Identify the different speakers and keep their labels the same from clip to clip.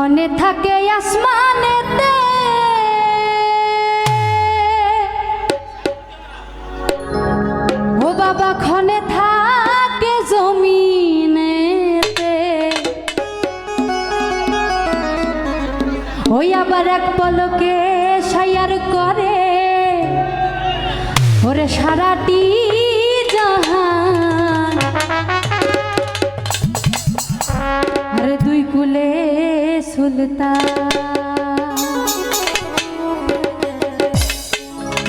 Speaker 1: ক্ষণে থাকে আসমানেতে, ও বাবা ক্ষণে থাকে জমিনেতে, ওই আবার এক পলকে সায়ার করে ওরে সারাটি জাহান। আরে দুই কুলে সুলতান,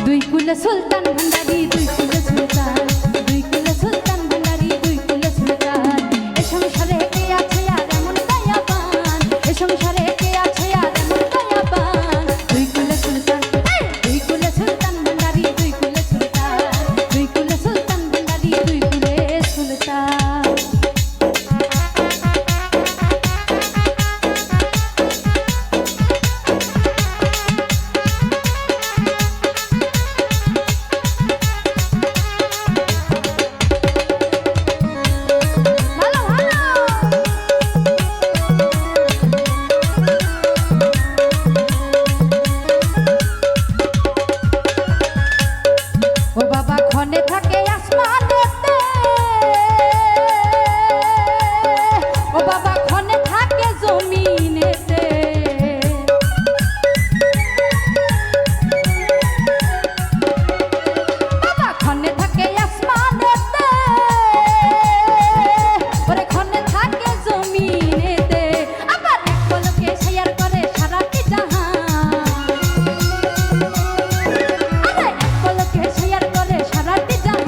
Speaker 1: দুই কুলে সুলতান ভান্ডারি, দুই কুলে সুলতান, দুই কুলে সুলতান ভান্ডারি, দুই কুলে সুলতান। এ সংসারে কে আছে আর এমন দয়াবান, এ সংসারে কে আছে আর এমন দয়াবান। দুই কুলে সুলতান, দুই কুলে সুলতান ভান্ডারি, দুই কুলে সুলতান, দুই কুলে সুলতান ভান্ডারি, দুই কুলে সুলতান। ও বাবা ক্ষণে থাকে আসমানেতে, ও বাবা ক্ষণে থাকে জমিনেতে, বাবা ক্ষণে থাকে আসমানেতে, ওরে ক্ষণে থাকে জমিনেতে, আবার এক পলকে শেয়ার করে সারাটি জাহান। আরে এক পলকে শেয়ার করে সারাটি জাহান।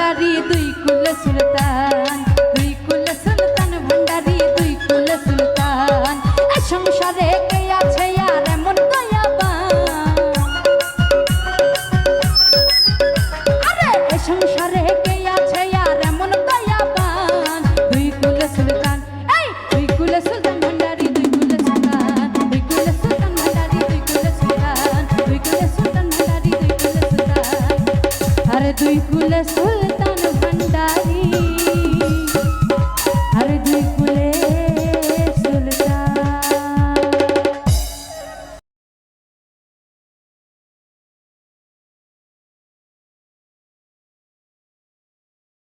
Speaker 1: ভান্ডারি দুই কুল সুলতান।